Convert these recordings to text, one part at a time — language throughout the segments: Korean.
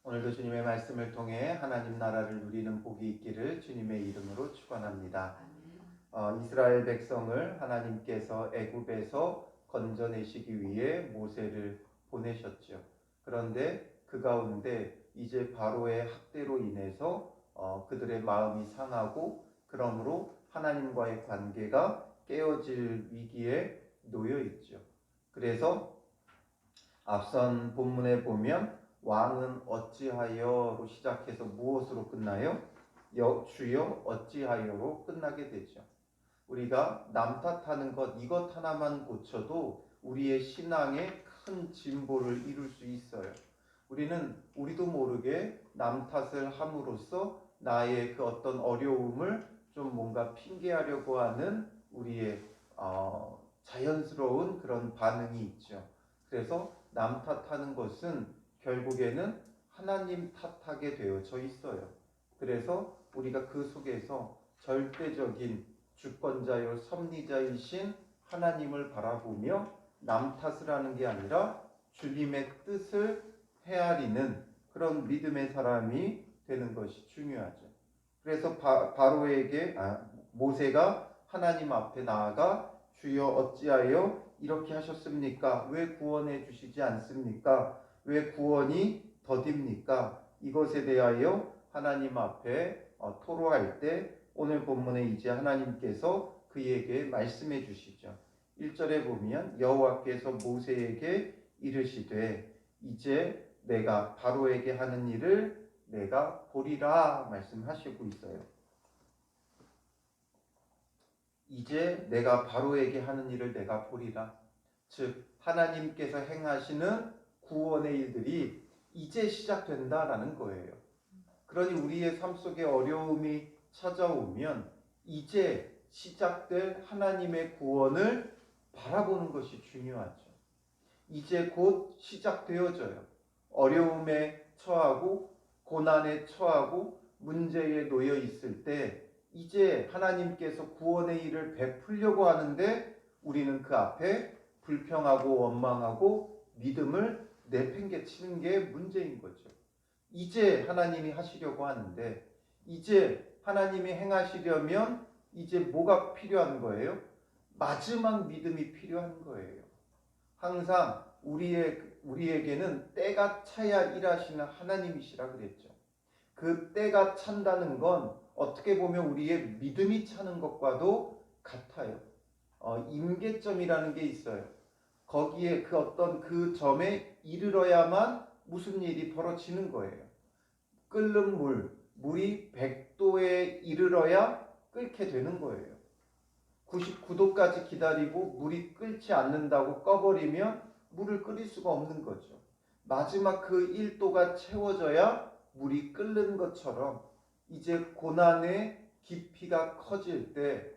오늘도 주님의 말씀을 통해 하나님 나라를 누리는 복이 있기를 주님의 이름으로 축원합니다. 이스라엘 백성을 하나님께서 애굽에서 건져내시기 위해 모세를 보내셨죠. 그런데 그 가운데 이제 바로의 학대로 인해서 그들의 마음이 상하고 그러므로 하나님과의 관계가 깨어질 위기에 놓여 있죠. 그래서 앞선 본문에 보면 왕은 어찌하여로 시작해서 무엇으로 끝나요? 주여 어찌하여로 끝나게 되죠. 우리가 남 탓하는 것 이것 하나만 고쳐도 우리의 신앙에 큰 진보를 이룰 수 있어요. 우리도 모르게 남 탓을 함으로써 나의 그 어떤 어려움을 좀 뭔가 핑계하려고 하는 우리의 자연스러운 그런 반응이 있죠. 그래서 남 탓하는 것은 결국에는 하나님 탓하게 되어져 있어요. 그래서 우리가 그 속에서 절대적인 주권자요 섭리자이신 하나님을 바라보며 남 탓을 하는 게 아니라 주님의 뜻을 헤아리는 그런 믿음의 사람이 되는 것이 중요하죠. 그래서 모세가 하나님 앞에 나아가 주여 어찌하여 이렇게 하셨습니까? 왜 구원해 주시지 않습니까? 왜 구원이 더딥니까? 이것에 대하여 하나님 앞에 토로할 때 오늘 본문에 이제 하나님께서 그에게 말씀해 주시죠. 1절에 보면 여호와께서 모세에게 이르시되 이제 내가 바로에게 하는 일을 내가 보리라 말씀하시고 있어요. 이제 내가 바로에게 하는 일을 내가 보리라. 즉 하나님께서 행하시는 구원의 일들이 이제 시작된다라는 거예요. 그러니 우리의 삶 속에 어려움이 찾아오면 이제 시작될 하나님의 구원을 바라보는 것이 중요하죠. 이제 곧 시작되어져요. 어려움에 처하고 고난에 처하고 문제에 놓여 있을 때 이제 하나님께서 구원의 일을 베풀려고 하는데 우리는 그 앞에 불평하고 원망하고 믿음을 내팽개치는 게 문제인 거죠. 이제 하나님이 하시려고 하는데 이제 하나님이 행하시려면 이제 뭐가 필요한 거예요? 마지막 믿음이 필요한 거예요. 항상 우리에게는 때가 차야 일하시는 하나님이시라 그랬죠. 그 때가 찬다는 건 어떻게 보면 우리의 믿음이 차는 것과도 같아요. 임계점이라는 게 있어요. 거기에 그 어떤 그 점에 이르러야만 무슨 일이 벌어지는 거예요. 끓는 물이 100도에 이르러야 끓게 되는 거예요. 99도까지 기다리고 물이 끓지 않는다고 꺼버리면 물을 끓일 수가 없는 거죠. 마지막 그 1도가 채워져야 물이 끓는 것처럼 이제 고난의 깊이가 커질 때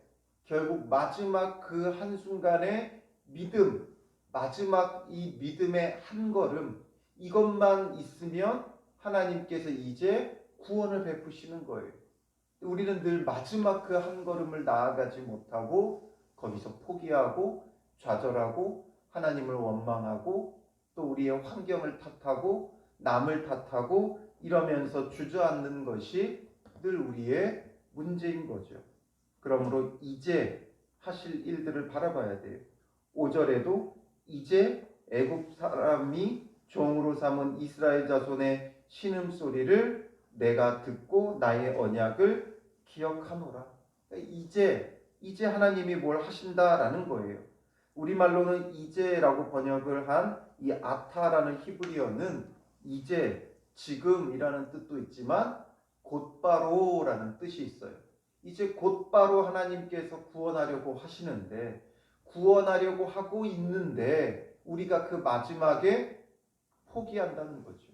결국 마지막 그 한순간의 믿음, 마지막 이 믿음의 한 걸음 이것만 있으면 하나님께서 이제 구원을 베푸시는 거예요. 우리는 늘 마지막 그 한 걸음을 나아가지 못하고 거기서 포기하고 좌절하고 하나님을 원망하고 또 우리의 환경을 탓하고 남을 탓하고 이러면서 주저앉는 것이 늘 우리의 문제인 거죠. 그러므로 이제 하실 일들을 바라봐야 돼요. 5절에도 이제 애굽 사람이 종으로 삼은 이스라엘 자손의 신음소리를 내가 듣고 나의 언약을 기억하노라. 이제 하나님이 뭘 하신다라는 거예요. 우리말로는 이제라고 번역을 한 이 아타라는 히브리어는 이제, 지금이라는 뜻도 있지만 곧바로라는 뜻이 있어요. 이제 곧바로 하나님께서 구원하려고 하시는데 구원하려고 하고 있는데 우리가 그 마지막에 포기한다는 거죠.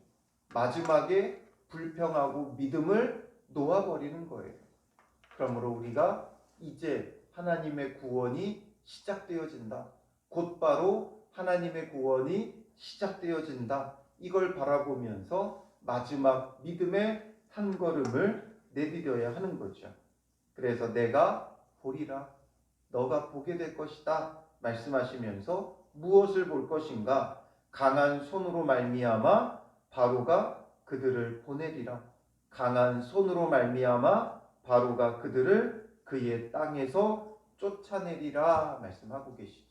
마지막에 불평하고 믿음을 놓아버리는 거예요. 그러므로 우리가 이제 하나님의 구원이 시작되어진다. 곧바로 하나님의 구원이 시작되어진다. 이걸 바라보면서 마지막 믿음의 한 걸음을 내디뎌야 하는 거죠. 그래서 내가 보리라. 너가 보게 될 것이다. 말씀하시면서 무엇을 볼 것인가? 강한 손으로 말미암아 바로가 그들을 보내리라. 강한 손으로 말미암아 바로가 그들을 그의 땅에서 쫓아내리라 말씀하고 계시죠.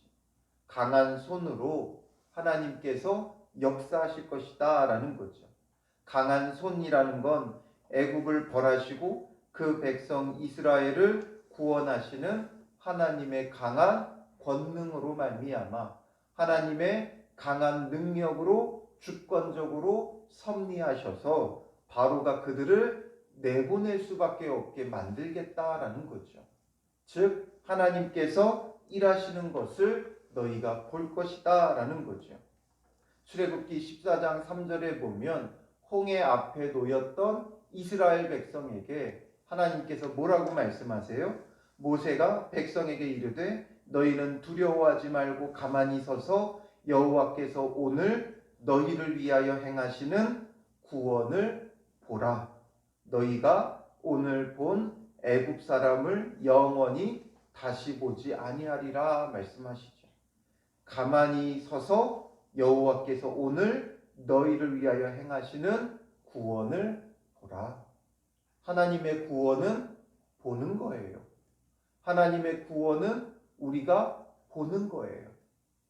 강한 손으로 하나님께서 역사하실 것이다 라는 거죠. 강한 손이라는 건 애굽을 벌하시고 그 백성 이스라엘을 구원하시는 하나님의 강한 권능으로 말미암아 하나님의 강한 능력으로 주권적으로 섭리하셔서 바로가 그들을 내보낼 수밖에 없게 만들겠다라는 거죠. 즉 하나님께서 일하시는 것을 너희가 볼 것이다 라는 거죠. 출애굽기 14장 3절에 보면 홍해 앞에 놓였던 이스라엘 백성에게 하나님께서 뭐라고 말씀하세요? 모세가 백성에게 이르되 너희는 두려워하지 말고 가만히 서서 여호와께서 오늘 너희를 위하여 행하시는 구원을 보라. 너희가 오늘 본 애굽 사람을 영원히 다시 보지 아니하리라 말씀하시죠. 가만히 서서 여호와께서 오늘 너희를 위하여 행하시는 구원을 보라. 하나님의 구원은 보는 거예요. 하나님의 구원은 우리가 보는 거예요.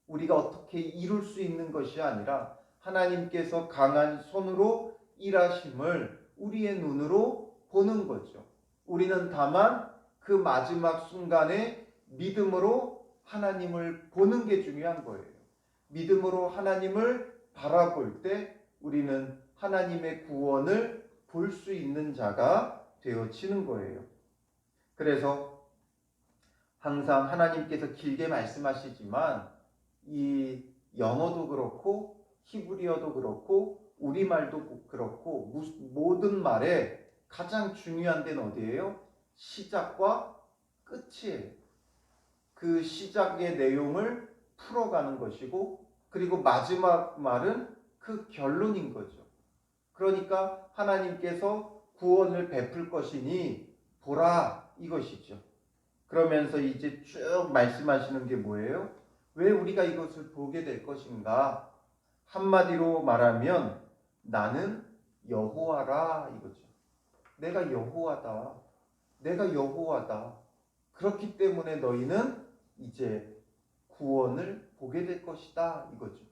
우리가 어떻게 이룰 수 있는 것이 아니라 하나님께서 강한 손으로 일하심을 우리의 눈으로 보는 거죠. 우리는 다만 그 마지막 순간에 믿음으로 하나님을 보는 게 중요한 거예요. 믿음으로 하나님을 바라볼 때 우리는 하나님의 구원을 볼 수 있는 자가 되어지는 거예요. 그래서 항상 하나님께서 길게 말씀하시지만 이 영어도 그렇고 히브리어도 그렇고 우리말도 그렇고 모든 말에 가장 중요한 데는 어디예요? 시작과 끝이에요. 그 시작의 내용을 풀어가는 것이고 그리고 마지막 말은 그 결론인 거죠. 그러니까 하나님께서 구원을 베풀 것이니 보라 이것이죠. 그러면서 이제 쭉 말씀하시는 게 뭐예요? 왜 우리가 이것을 보게 될 것인가? 한마디로 말하면 나는 여호와라 이거죠. 내가 여호와다. 내가 여호와다. 그렇기 때문에 너희는 이제 구원을 보게 될 것이다 이거죠.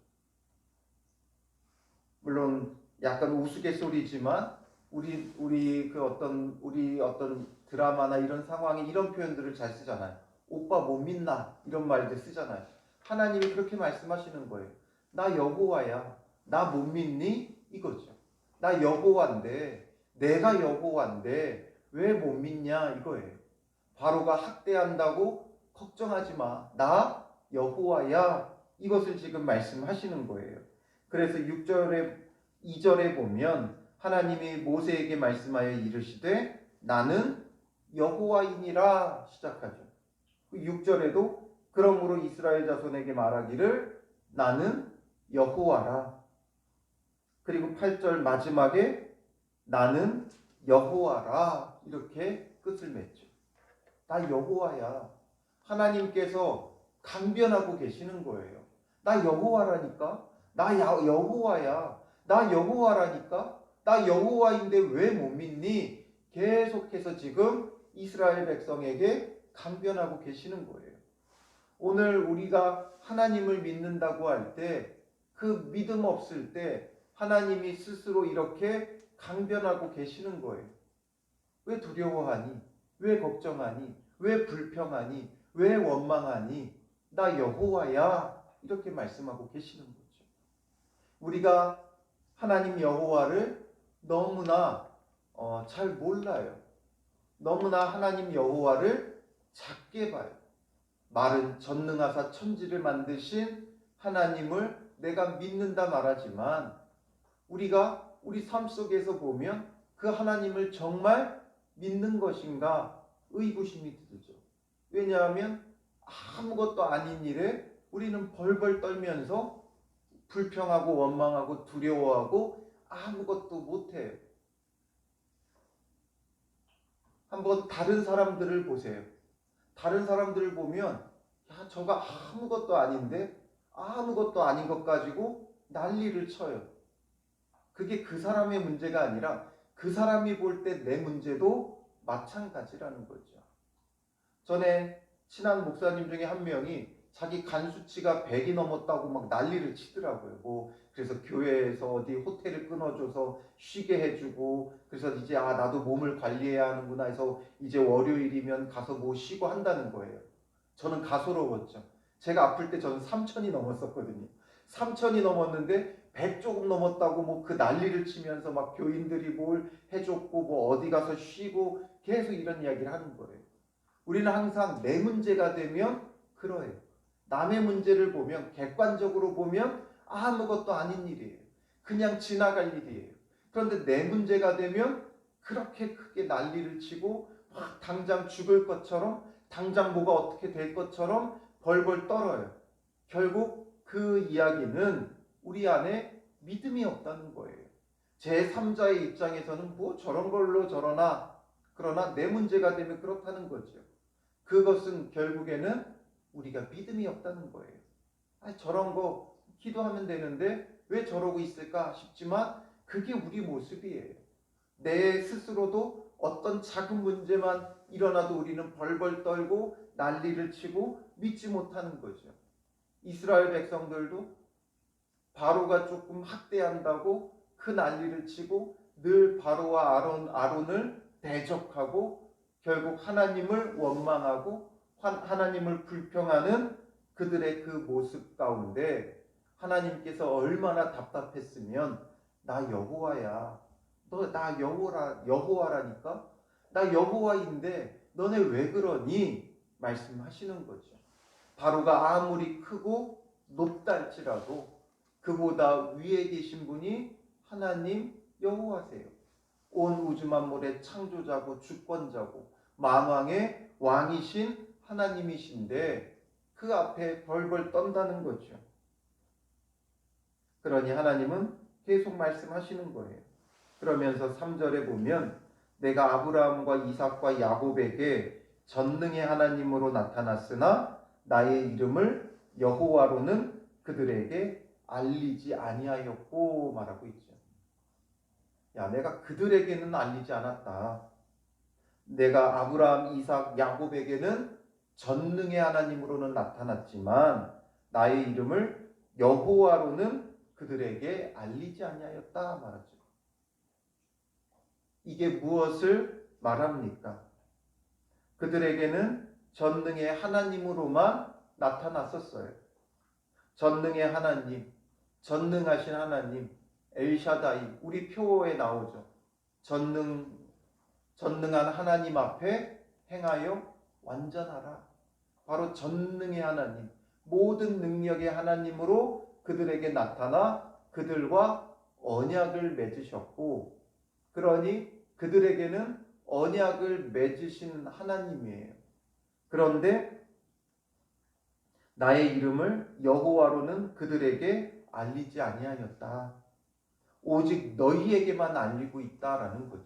물론 약간 우스갯소리지만 우리 어떤 드라마나 이런 상황에 이런 표현들을 잘 쓰잖아요. 오빠 못 믿나 이런 말들 쓰잖아요. 하나님이 그렇게 말씀하시는 거예요. 나 여호와야. 나 못 믿니? 이거죠. 나 여호와인데 내가 여호와인데 왜 못 믿냐 이거예요. 바로가 학대한다고 걱정하지 마. 나 여호와야. 이것을 지금 말씀하시는 거예요. 그래서 2절에 보면 하나님이 모세에게 말씀하여 이르시되 나는 여호와이니라 시작하죠. 6절에도 그러므로 이스라엘 자손에게 말하기를 나는 여호와라. 그리고 8절 마지막에 나는 여호와라 이렇게 끝을 맺죠. 나 여호와야. 하나님께서 강변하고 계시는 거예요. 나 여호와라니까. 나 여호와야. 나 여호와라니까. 나 여호와인데 왜 못 믿니? 계속해서 지금 이스라엘 백성에게 강변하고 계시는 거예요. 오늘 우리가 하나님을 믿는다고 할 때 그 믿음 없을 때 하나님이 스스로 이렇게 강변하고 계시는 거예요. 왜 두려워하니? 왜 걱정하니? 왜 불평하니? 왜 원망하니? 나 여호와야. 이렇게 말씀하고 계시는 거죠. 우리가 하나님 여호와를 너무나 잘 몰라요. 너무나 하나님 여호와를 작게 봐요. 말은 전능하사 천지를 만드신 하나님을 내가 믿는다 말하지만 우리가 우리 삶 속에서 보면 그 하나님을 정말 믿는 것인가 의구심이 들죠. 왜냐하면 아무것도 아닌 일에 우리는 벌벌 떨면서 불평하고 원망하고 두려워하고 아무것도 못해요. 한번 다른 사람들을 보세요. 다른 사람들을 보면 야, 저가 아무것도 아닌데 아무것도 아닌 것 가지고 난리를 쳐요. 그게 그 사람의 문제가 아니라 그 사람이 볼 때 내 문제도 마찬가지라는 거죠. 전에 친한 목사님 중에 한 명이 자기 간 수치가 100이 넘었다고 막 난리를 치더라고요. 그래서 교회에서 어디 호텔을 끊어줘서 쉬게 해주고, 그래서 이제 나도 몸을 관리해야 하는구나 해서 이제 월요일이면 가서 쉬고 한다는 거예요. 저는 가소로웠죠. 제가 아플 때 저는 3천이 넘었었거든요. 3천이 넘었는데 100 조금 넘었다고 그 난리를 치면서 막 교인들이 뭘 해줬고 어디 가서 쉬고 계속 이런 이야기를 하는 거예요. 우리는 항상 내 문제가 되면 그러해요. 남의 문제를 보면, 객관적으로 보면 아무것도 아닌 일이에요. 그냥 지나갈 일이에요. 그런데 내 문제가 되면 그렇게 크게 난리를 치고 막 당장 죽을 것처럼, 당장 뭐가 어떻게 될 것처럼 벌벌 떨어요. 결국 그 이야기는 우리 안에 믿음이 없다는 거예요. 제3자의 입장에서는 저런 걸로 저러나, 그러나 내 문제가 되면 그렇다는 거죠. 그것은 결국에는 우리가 믿음이 없다는 거예요. 저런 거 기도하면 되는데 왜 저러고 있을까 싶지만 그게 우리 모습이에요. 내 스스로도 어떤 작은 문제만 일어나도 우리는 벌벌 떨고 난리를 치고 믿지 못하는 거죠. 이스라엘 백성들도 바로가 조금 학대한다고 그 난리를 치고 늘 바로와 아론을 대적하고 결국 하나님을 원망하고 하나님을 불평하는 그들의 그 모습 가운데 하나님께서 얼마나 답답했으면 나 여호와야. 너 나 여호와라니까? 나 여호와인데 너네 왜 그러니? 말씀하시는 거죠. 바로가 아무리 크고 높다 할지라도 그보다 위에 계신 분이 하나님 여호와세요. 온 우주 만물의 창조자고 주권자고 만왕의 왕이신 하나님이신데 그 앞에 벌벌 떤다는 거죠. 그러니 하나님은 계속 말씀하시는 거예요. 그러면서 3절에 보면 내가 아브라함과 이삭과 야곱에게 전능의 하나님으로 나타났으나 나의 이름을 여호와로는 그들에게 알리지 아니하였고 말하고 있죠. 내가 그들에게는 알리지 않았다. 내가 아브라함, 이삭, 야곱에게는 전능의 하나님으로는 나타났지만 나의 이름을 여호와로는 그들에게 알리지 아니하였다 말하죠. 이게 무엇을 말합니까? 그들에게는 전능의 하나님으로만 나타났었어요. 전능의 하나님, 전능하신 하나님, 엘샤다이, 우리 표어에 나오죠. 전능한 하나님 앞에 행하여 완전하라. 바로 전능의 하나님, 모든 능력의 하나님으로 그들에게 나타나 그들과 언약을 맺으셨고, 그러니 그들에게는 언약을 맺으신 하나님이에요. 그런데 나의 이름을 여호와로는 그들에게 알리지 아니하였다. 오직 너희에게만 알리고 있다라는 거죠.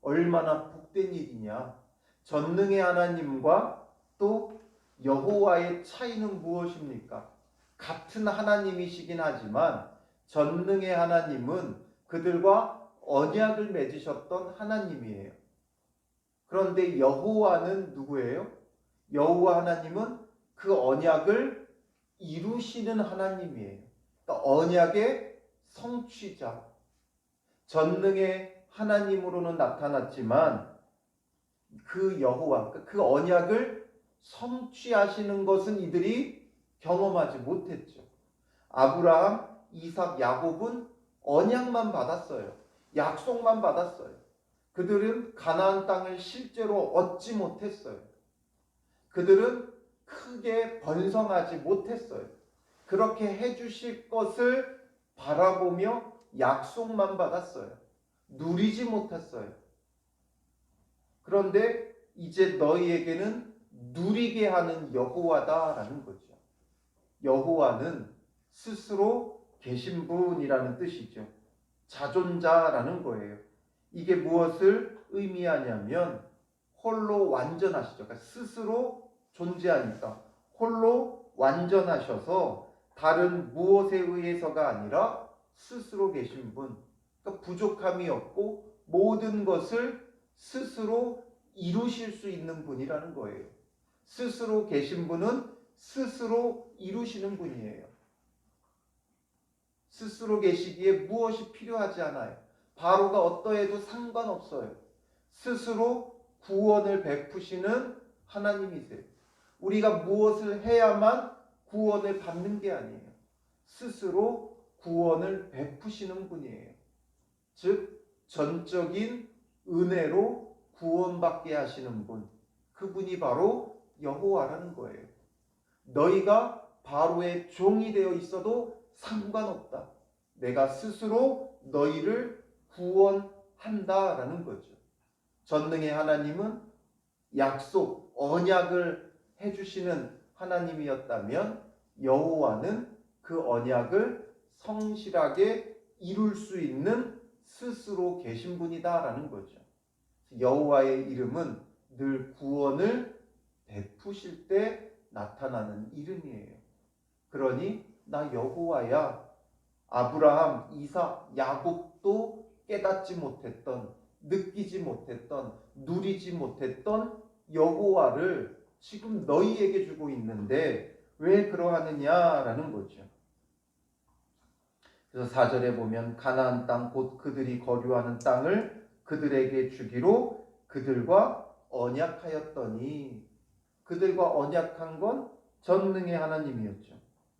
얼마나 복된 일이냐. 전능의 하나님과 또 여호와의 차이는 무엇입니까? 같은 하나님이시긴 하지만 전능의 하나님은 그들과 언약을 맺으셨던 하나님이에요. 그런데 여호와는 누구예요? 여호와 하나님은 그 언약을 이루시는 하나님이에요. 그러니까 언약의 성취자, 전능의 하나님으로는 나타났지만 그 여호와, 그 언약을 성취하시는 것은 이들이 경험하지 못했죠. 아브라함, 이삭, 야곱은 언약만 받았어요. 약속만 받았어요. 그들은 가나안 땅을 실제로 얻지 못했어요. 그들은 크게 번성하지 못했어요. 그렇게 해주실 것을 바라보며 약속만 받았어요. 누리지 못했어요. 그런데 이제 너희에게는 누리게 하는 여호와다라는 거죠. 여호와는 스스로 계신 분이라는 뜻이죠. 자존자라는 거예요. 이게 무엇을 의미하냐면 홀로 완전하시죠. 그러니까 스스로 존재하니까 홀로 완전하셔서 다른 무엇에 의해서가 아니라 스스로 계신 분. 그러니까 부족함이 없고 모든 것을 스스로 이루실 수 있는 분이라는 거예요. 스스로 계신 분은 스스로 이루시는 분이에요. 스스로 계시기에 무엇이 필요하지 않아요. 바로가 어떠해도 상관없어요. 스스로 구원을 베푸시는 하나님이세요. 우리가 무엇을 해야만 구원을 받는 게 아니에요. 스스로 구원을 베푸시는 분이에요. 즉 전적인 은혜로 구원받게 하시는 분, 그분이 바로 여호와라는 거예요. 너희가 바로의 종이 되어 있어도 상관없다. 내가 스스로 너희를 구원한다라는 거죠. 전능의 하나님은 약속, 언약을 해주시는 하나님이었다면 여호와는 그 언약을 성실하게 이룰 수 있는 스스로 계신 분이다라는 거죠. 여호와의 이름은 늘 구원을 베푸실 때 나타나는 이름이에요. 그러니 나 여호와야. 아브라함, 이삭, 야곱도 깨닫지 못했던, 느끼지 못했던, 누리지 못했던 여호와를 지금 너희에게 주고 있는데 왜 그러하느냐라는 거죠. 그래서 4절에 보면 가나안 땅 곧 그들이 거류하는 땅을 그들에게 주기로 그들과 언약하였더니, 그들과 언약한 건 전능의 하나님이었죠.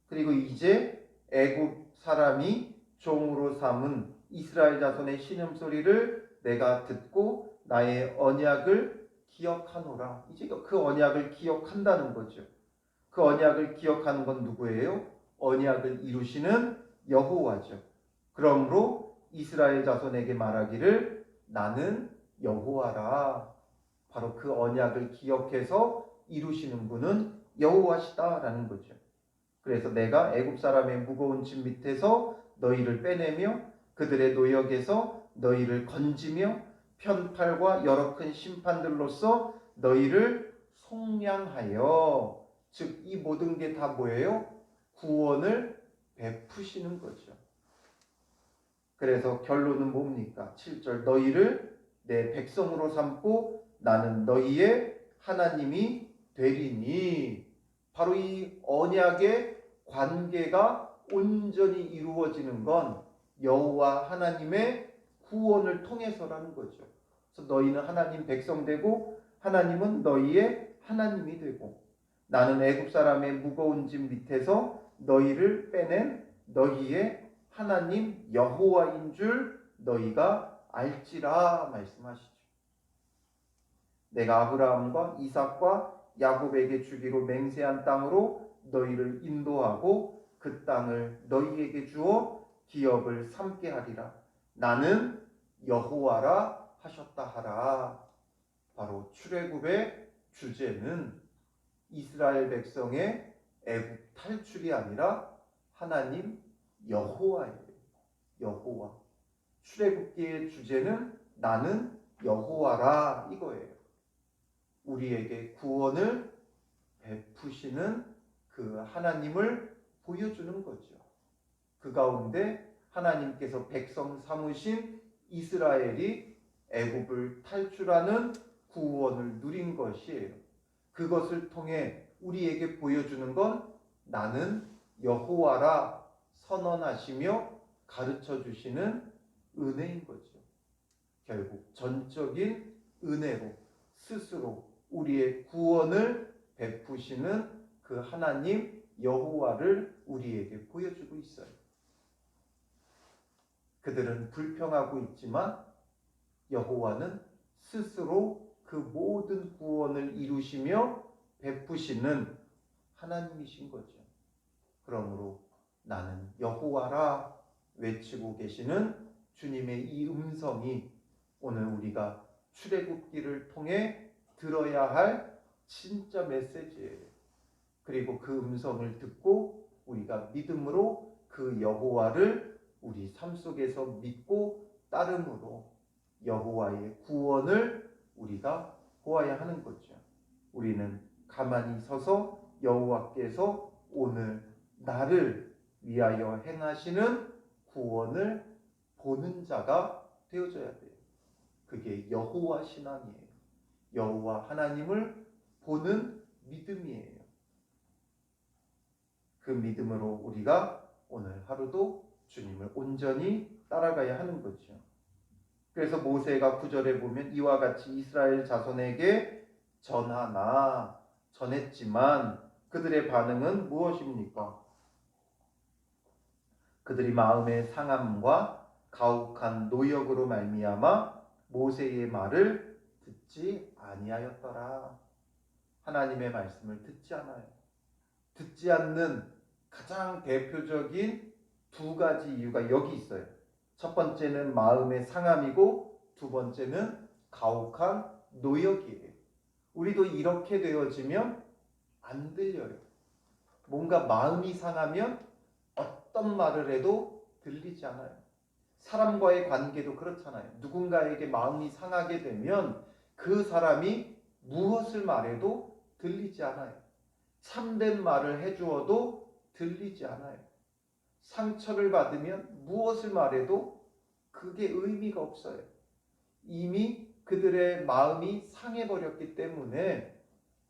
그리고 이제 애굽 사람이 종으로 삼은 이스라엘 자손의 신음소리를 내가 듣고 나의 언약을 기억하노라. 이제 그 언약을 기억한다는 거죠. 그 언약을 기억하는 건 누구예요? 언약을 이루시는 여호와죠. 그러므로 이스라엘 자손에게 말하기를 나는 여호와라. 바로 그 언약을 기억해서 이루시는 분은 여호와시다라는 거죠. 그래서 내가 애굽 사람의 무거운 짐 밑에서 너희를 빼내며 그들의 노역에서 너희를 건지며 편팔과 여러 큰 심판들로서 너희를 속량하여, 즉 이 모든 게 다 뭐예요? 구원을 베푸시는 거죠. 그래서 결론은 뭡니까? 7절 너희를 내 백성으로 삼고 나는 너희의 하나님이 되리니, 바로 이 언약의 관계가 온전히 이루어지는 건 여호와 하나님의 구원을 통해서라는 거죠. 그래서 너희는 하나님 백성 되고 하나님은 너희의 하나님이 되고, 나는 애굽 사람의 무거운 짐 밑에서 너희를 빼낸 너희의 하나님 여호와인 줄 너희가 알지라 말씀하시죠. 내가 아브라함과 이삭과 야곱에게 주기로 맹세한 땅으로 너희를 인도하고 그 땅을 너희에게 주어 기업을 삼게 하리라. 나는 여호와라 하셨다 하라. 바로 출애굽의 주제는 이스라엘 백성의 애굽 탈출이 아니라 하나님 여호와예요. 여호와. 출애굽기의 주제는 나는 여호와라 이거예요. 우리에게 구원을 베푸시는 그 하나님을 보여주는 거죠. 그 가운데 하나님께서 백성 삼으신 이스라엘이 애굽을 탈출하는 구원을 누린 것이에요. 그것을 통해 우리에게 보여주는 건 나는 여호와라 선언하시며 가르쳐 주시는 은혜인 거죠. 결국 전적인 은혜로 스스로 우리의 구원을 베푸시는 그 하나님 여호와를 우리에게 보여주고 있어요. 그들은 불평하고 있지만 여호와는 스스로 그 모든 구원을 이루시며 베푸시는 하나님이신 거죠. 그러므로 나는 여호와라 외치고 계시는 주님의 이 음성이 오늘 우리가 출애굽기를 통해 들어야 할 진짜 메시지예요. 그리고 그 음성을 듣고 우리가 믿음으로 그 여호와를 우리 삶 속에서 믿고 따름으로 여호와의 구원을 우리가 보아야 하는 거죠. 우리는 가만히 서서 여호와께서 오늘 나를 위하여 행하시는 구원을 보는 자가 되어져야 돼요. 그게 여호와 신앙이에요. 여호와 하나님을 보는 믿음이에요. 그 믿음으로 우리가 오늘 하루도 주님을 온전히 따라가야 하는 거죠. 그래서 모세가 9절에 보면 이와 같이 이스라엘 자손에게 전했지만 그들의 반응은 무엇입니까? 그들이 마음의 상함과 가혹한 노역으로 말미암아 모세의 말을 듣지 아니하였더라. 하나님의 말씀을 듣지 않아요. 듣지 않는 가장 대표적인 두 가지 이유가 여기 있어요. 첫 번째는 마음의 상함이고 두 번째는 가혹한 노역이에요. 우리도 이렇게 되어지면 안 들려요. 뭔가 마음이 상하면 어떤 말을 해도 들리지 않아요. 사람과의 관계도 그렇잖아요. 누군가에게 마음이 상하게 되면 그 사람이 무엇을 말해도 들리지 않아요. 참된 말을 해주어도 들리지 않아요. 상처를 받으면 무엇을 말해도 그게 의미가 없어요. 이미 그들의 마음이 상해버렸기 때문에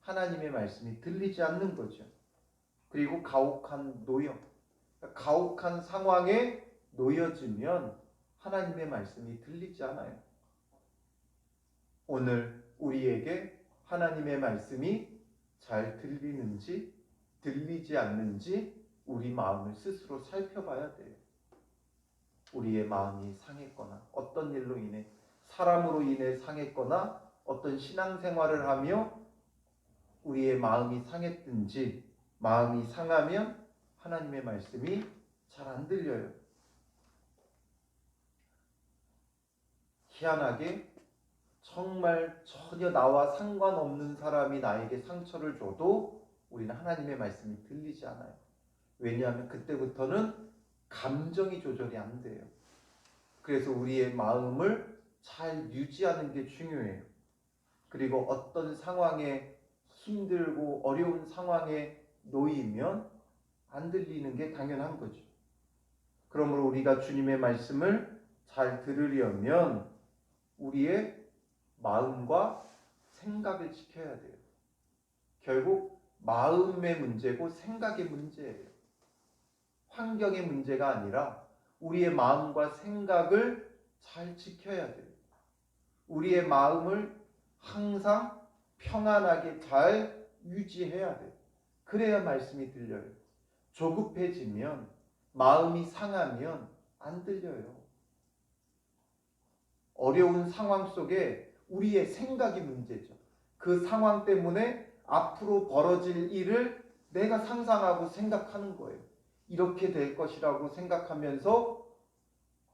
하나님의 말씀이 들리지 않는 거죠. 그리고 가혹한 노역, 가혹한 상황에 놓여지면 하나님의 말씀이 들리지 않아요. 오늘 우리에게 하나님의 말씀이 잘 들리는지 들리지 않는지 우리 마음을 스스로 살펴봐야 돼요. 우리의 마음이 상했거나 어떤 일로 인해 사람으로 인해 상했거나 어떤 신앙생활을 하며 우리의 마음이 상했든지 마음이 상하면 하나님의 말씀이 잘 안 들려요. 희한하게 정말 전혀 나와 상관없는 사람이 나에게 상처를 줘도 우리는 하나님의 말씀이 들리지 않아요. 왜냐하면 그때부터는 감정이 조절이 안 돼요. 그래서 우리의 마음을 잘 유지하는 게 중요해요. 그리고 어떤 상황에 힘들고 어려운 상황에 놓이면 안 들리는 게 당연한 거죠. 그러므로 우리가 주님의 말씀을 잘 들으려면 우리의 마음과 생각을 지켜야 돼요. 결국 마음의 문제고 생각의 문제예요. 환경의 문제가 아니라 우리의 마음과 생각을 잘 지켜야 돼요. 우리의 마음을 항상 평안하게 잘 유지해야 돼요. 그래야 말씀이 들려요. 조급해지면 마음이 상하면 안 들려요. 어려운 상황 속에 우리의 생각이 문제죠. 그 상황 때문에 앞으로 벌어질 일을 내가 상상하고 생각하는 거예요. 이렇게 될 것이라고 생각하면서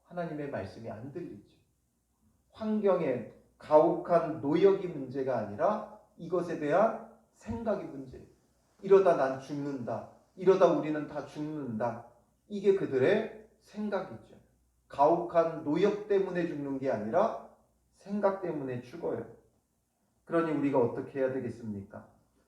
하나님의 말씀이 안 들리죠. 환경의 가혹한 노역이 문제가 아니라 이것에 대한 생각이 문제예요. 이러다 난 죽는다. 이러다 우리는 다 죽는다. 이게 그들의 생각이죠. 가혹한 노역 때문에 죽는 게 아니라 생각 때문에 죽어요. 그러니 우리가 어떻게 해야 되겠습니까?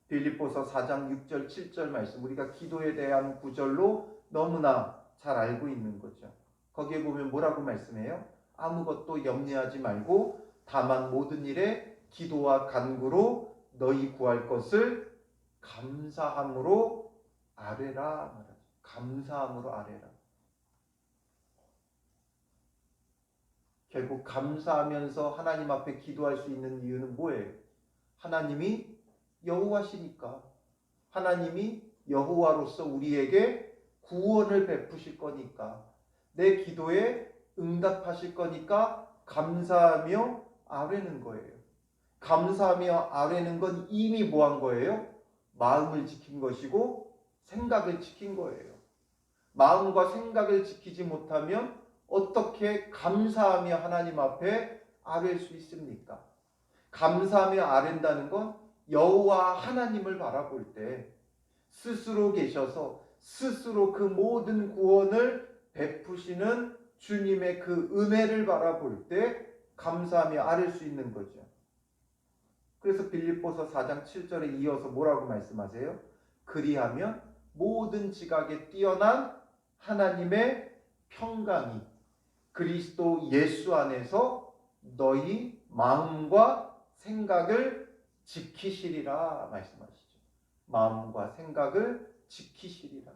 빌립보서 4장 6절 7절 말씀, 우리가 기도에 대한 구절로 너무나 잘 알고 있는 거죠. 거기에 보면 뭐라고 말씀해요? 아무것도 염려하지 말고 다만 모든 일에 기도와 간구로 너희 구할 것을 감사함으로 아뢰라. 감사함으로 아뢰라. 결국 감사하면서 하나님 앞에 기도할 수 있는 이유는 뭐예요? 하나님이 여호와시니까. 하나님이 여호와로서 우리에게 구원을 베푸실 거니까. 내 기도에 응답하실 거니까 감사하며 아뢰는 거예요. 감사하며 아뢰는 건 이미 뭐한 거예요? 마음을 지킨 것이고 생각을 지킨 거예요. 마음과 생각을 지키지 못하면 어떻게 감사하며 하나님 앞에 아뢰 수 있습니까? 감사하며 아뢰는다는 건 여호와 하나님을 바라볼 때 스스로 계셔서 스스로 그 모든 구원을 베푸시는 주님의 그 은혜를 바라볼 때 감사하며 아뢰 수 있는 거죠. 그래서 빌립보서 4장 7절에 이어서 뭐라고 말씀하세요? 그리하면 모든 지각에 뛰어난 하나님의 평강이 그리스도 예수 안에서 너희 마음과 생각을 지키시리라 말씀하시죠. 마음과 생각을 지키시리라.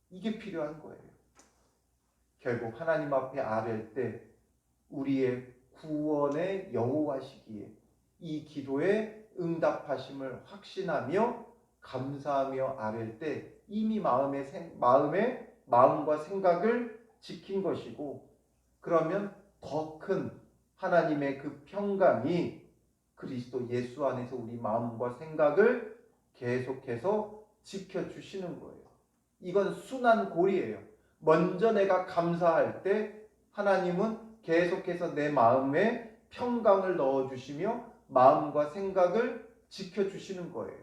이게 필요한 거예요. 결국 하나님 앞에 아뢰 때 우리의 구원의 여호와시기에 이 기도에 응답하심을 확신하며 감사하며 아뢰 때 이미 마음과 생각을 지킨 것이고, 그러면 더 큰 하나님의 그 평강이 그리스도 예수 안에서 우리 마음과 생각을 계속해서 지켜주시는 거예요. 이건 순환 고리예요. 먼저 내가 감사할 때 하나님은 계속해서 내 마음에 평강을 넣어주시며 마음과 생각을 지켜주시는 거예요.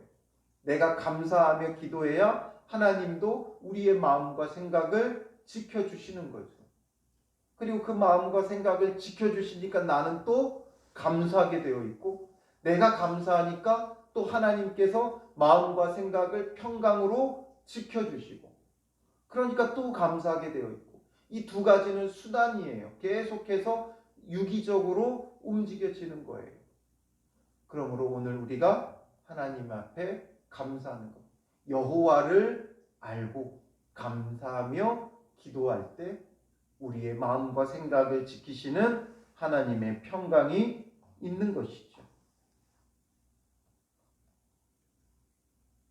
내가 감사하며 기도해야 하나님도 우리의 마음과 생각을 지켜주시는 거죠. 그리고 그 마음과 생각을 지켜주시니까 나는 또 감사하게 되어 있고, 내가 감사하니까 또 하나님께서 마음과 생각을 평강으로 지켜주시고, 그러니까 또 감사하게 되어 있고, 이 두 가지는 수단이에요. 계속해서 유기적으로 움직여지는 거예요. 그러므로 오늘 우리가 하나님 앞에 감사하는 것, 여호와를 알고 감사하며 기도할 때 우리의 마음과 생각을 지키시는 하나님의 평강이 있는 것이죠.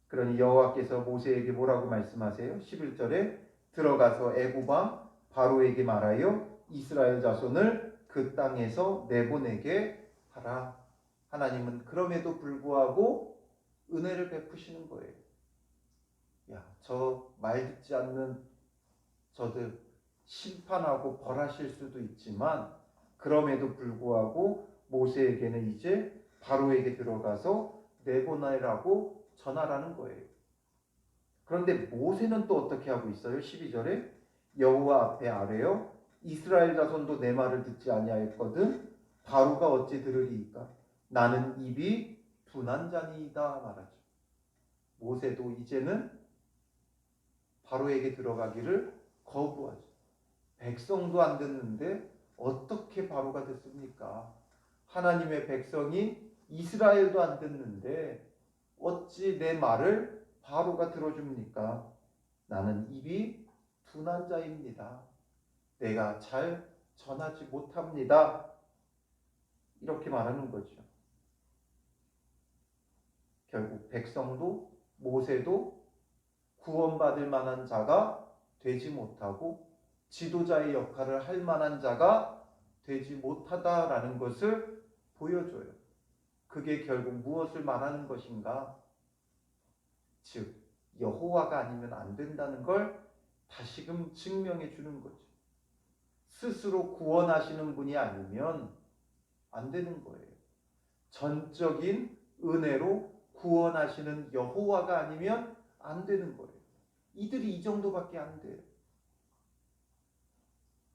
그러니 여호와께서 모세에게 뭐라고 말씀하세요? 11절에 들어가서 애굽 왕 바로에게 말하여 이스라엘 자손을 그 땅에서 내보내게 하라. 하나님은 그럼에도 불구하고 은혜를 베푸시는 거예요. 야, 저 말 듣지 않는 저들 심판하고 벌하실 수도 있지만, 그럼에도 불구하고 모세에게는 이제 바로에게 들어가서 내보내라고 전하라는 거예요. 그런데 모세는 또 어떻게 하고 있어요? 12절에 여호와 앞에 아뢰어 이스라엘 자손도 내 말을 듣지 아니하였거든 바로가 어찌 들으리이까? 나는 입이 둔한 자니이다 말하죠. 모세도 이제는 바로에게 들어가기를 거부하죠. 백성도 안 듣는데 어떻게 바로가 듣습니까? 하나님의 백성이 이스라엘도 안 듣는데 어찌 내 말을 바로가 들어줍니까? 나는 입이 둔한 자입니다. 내가 잘 전하지 못합니다. 이렇게 말하는 거죠. 결국 백성도 모세도 구원받을 만한 자가 되지 못하고 지도자의 역할을 할 만한 자가 되지 못하다라는 것을 보여줘요. 그게 결국 무엇을 말하는 것인가? 즉 여호와가 아니면 안 된다는 걸 다시금 증명해 주는 거죠. 스스로 구원하시는 분이 아니면 안 되는 거예요. 전적인 은혜로 구원하시는 여호와가 아니면 안 되는 거예요. 이들이 이 정도밖에 안 돼요.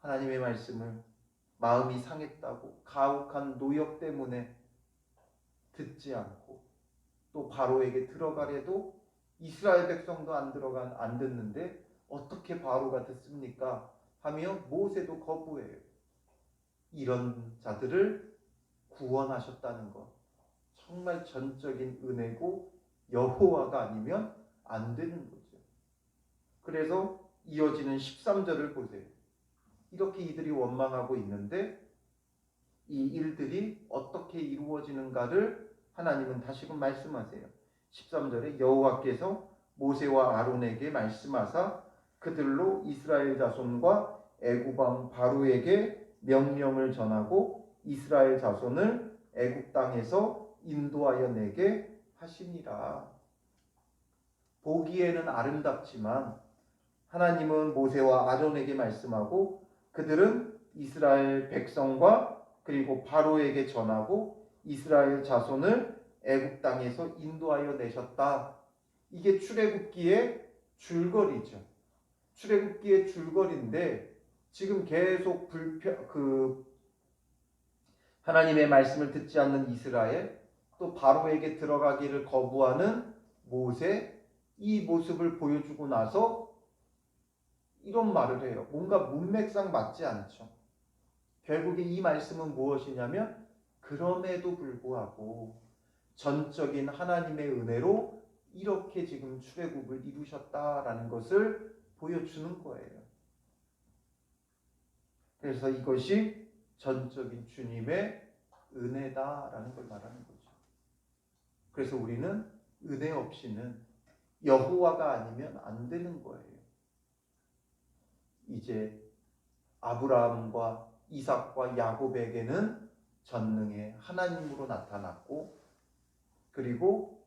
하나님의 말씀을 마음이 상했다고 가혹한 노역 때문에 듣지 않고, 또 바로에게 들어가래도 이스라엘 백성도 안 듣는데 어떻게 바로가 듣습니까? 하며 모세도 거부해요. 이런 자들을 구원하셨다는 것, 정말 전적인 은혜고 여호와가 아니면 안 되는 거죠. 그래서 이어지는 13절을 보세요. 이렇게 이들이 원망하고 있는데 이 일들이 어떻게 이루어지는가를 하나님은 다시금 말씀하세요. 13절에 여호와께서 모세와 아론에게 말씀하사 그들로 이스라엘 자손과 애굽 왕 바로에게 명령을 전하고 이스라엘 자손을 애굽 땅에서 인도하여 내게 하시니라. 보기에는 아름답지만 하나님은 모세와 아론에게 말씀하고 그들은 이스라엘 백성과 그리고 바로에게 전하고 이스라엘 자손을 애굽 땅에서 인도하여 내셨다. 이게 출애굽기의 줄거리죠. 출애굽기의 줄거리인데 지금 계속 하나님의 말씀을 듣지 않는 이스라엘, 또 바로에게 들어가기를 거부하는 모세, 이 모습을 보여주고 나서 이런 말을 해요. 뭔가 문맥상 맞지 않죠. 결국에 이 말씀은 무엇이냐면 그럼에도 불구하고 전적인 하나님의 은혜로 이렇게 지금 출애굽을 이루셨다라는 것을 보여주는 거예요. 그래서 이것이 전적인 주님의 은혜다라는 걸 말하는 거죠. 그래서 우리는 은혜 없이는 여호와가 아니면 안 되는 거예요. 이제 아브라함과 이삭과 야곱에게는 전능의 하나님으로 나타났고, 그리고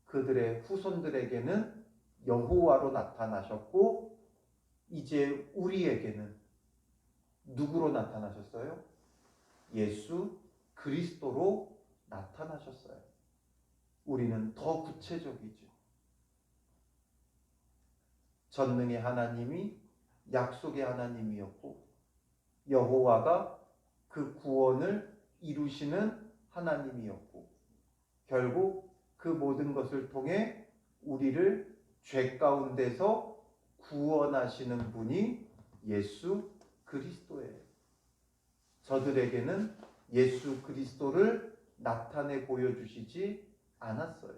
그들의 후손들에게는 여호와로 나타나셨고, 이제 우리에게는 누구로 나타나셨어요? 예수 그리스도로 나타나셨어요. 우리는 더 구체적이죠. 전능의 하나님이 약속의 하나님이었고, 여호와가 그 구원을 이루시는 하나님이었고, 결국 그 모든 것을 통해 우리를 죄 가운데서 구원하시는 분이 예수 그리스도예요. 저들에게는 예수 그리스도를 나타내 보여주시지 않았어요.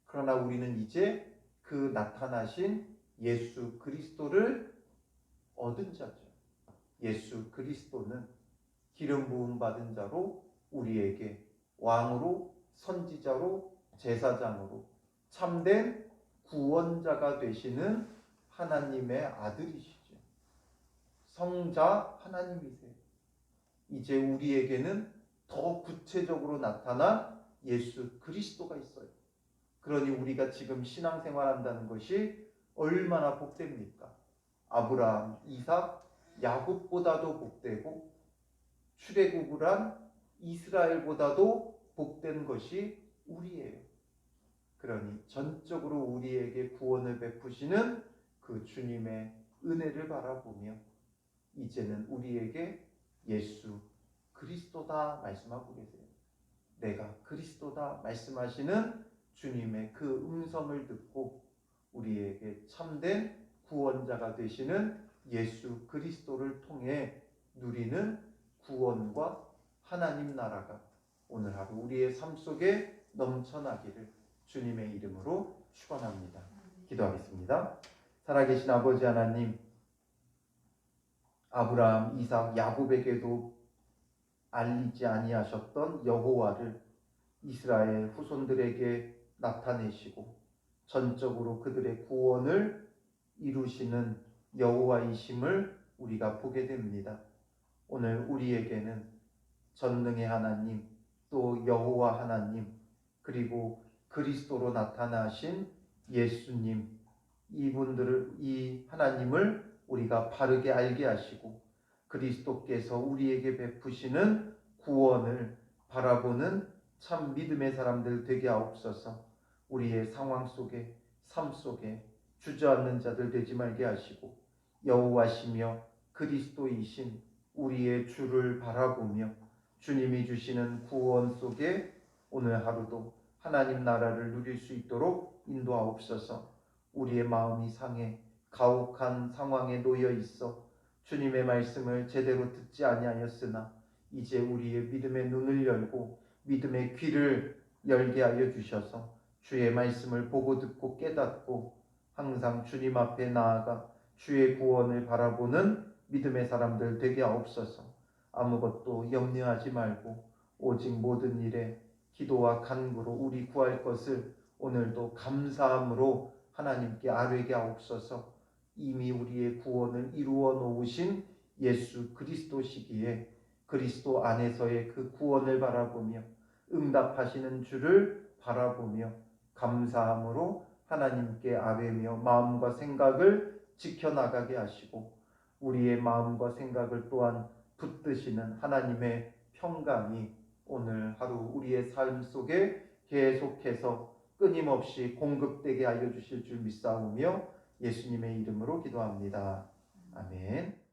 그러나 우리는 이제 그 나타나신 예수 그리스도를 얻은 자죠. 예수 그리스도는 기름 부음 받은 자로 우리에게 왕으로, 선지자로, 제사장으로 참된 구원자가 되시는 하나님의 아들이시죠. 성자 하나님이세요. 이제 우리에게는 더 구체적으로 나타난 예수 그리스도가 있어요. 그러니 우리가 지금 신앙생활한다는 것이 얼마나 복됩니까? 아브라함, 이삭, 야곱보다도 복되고 출애굽을 한 이스라엘보다도 복된 것이 우리예요. 그러니 전적으로 우리에게 구원을 베푸시는 그 주님의 은혜를 바라보며 이제는 우리에게 예수 그리스도다 말씀하고 계세요. 내가 그리스도다 말씀하시는 주님의 그 음성을 듣고 우리에게 참된 구원자가 되시는 예수 그리스도를 통해 누리는 구원과 하나님 나라가 오늘 하루 우리의 삶 속에 넘쳐나기를 주님의 이름으로 축원합니다. 기도하겠습니다. 살아계신 아버지 하나님, 아브라함, 이삭, 야곱에게도 알리지 아니하셨던 여호와를 이스라엘 후손들에게 나타내시고 전적으로 그들의 구원을 이루시는 여호와이심을 우리가 보게 됩니다. 오늘 우리에게는 전능의 하나님, 또 여호와 하나님, 그리고 그리스도로 나타나신 예수님, 이 하나님을 우리가 바르게 알게 하시고 그리스도께서 우리에게 베푸시는 구원을 바라보는 참 믿음의 사람들 되게 하옵소서. 우리의 상황 속에, 삶 속에 주저앉는 자들 되지 말게 하시고 여호와시며 그리스도이신 우리의 주를 바라보며 주님이 주시는 구원 속에 오늘 하루도 하나님 나라를 누릴 수 있도록 인도하옵소서. 우리의 마음이 상해 가혹한 상황에 놓여 있어 주님의 말씀을 제대로 듣지 아니하였으나 이제 우리의 믿음의 눈을 열고 믿음의 귀를 열게 하여 주셔서 주의 말씀을 보고 듣고 깨닫고 항상 주님 앞에 나아가 주의 구원을 바라보는 믿음의 사람들 되게 하옵소서. 아무것도 염려하지 말고 오직 모든 일에 기도와 간구로 우리 구할 것을 오늘도 감사함으로 하나님께 아뢰게 하옵소서. 이미 우리의 구원을 이루어 놓으신 예수 그리스도시기에 그리스도 안에서의 그 구원을 바라보며 응답하시는 주를 바라보며 감사함으로 하나님께 아뢰며 마음과 생각을 지켜나가게 하시고 우리의 마음과 생각을 또한 붙드시는 하나님의 평강이 오늘 하루 우리의 삶 속에 계속해서 끊임없이 공급되게 하여 주실 줄 믿사오며 예수님의 이름으로 기도합니다. 아멘.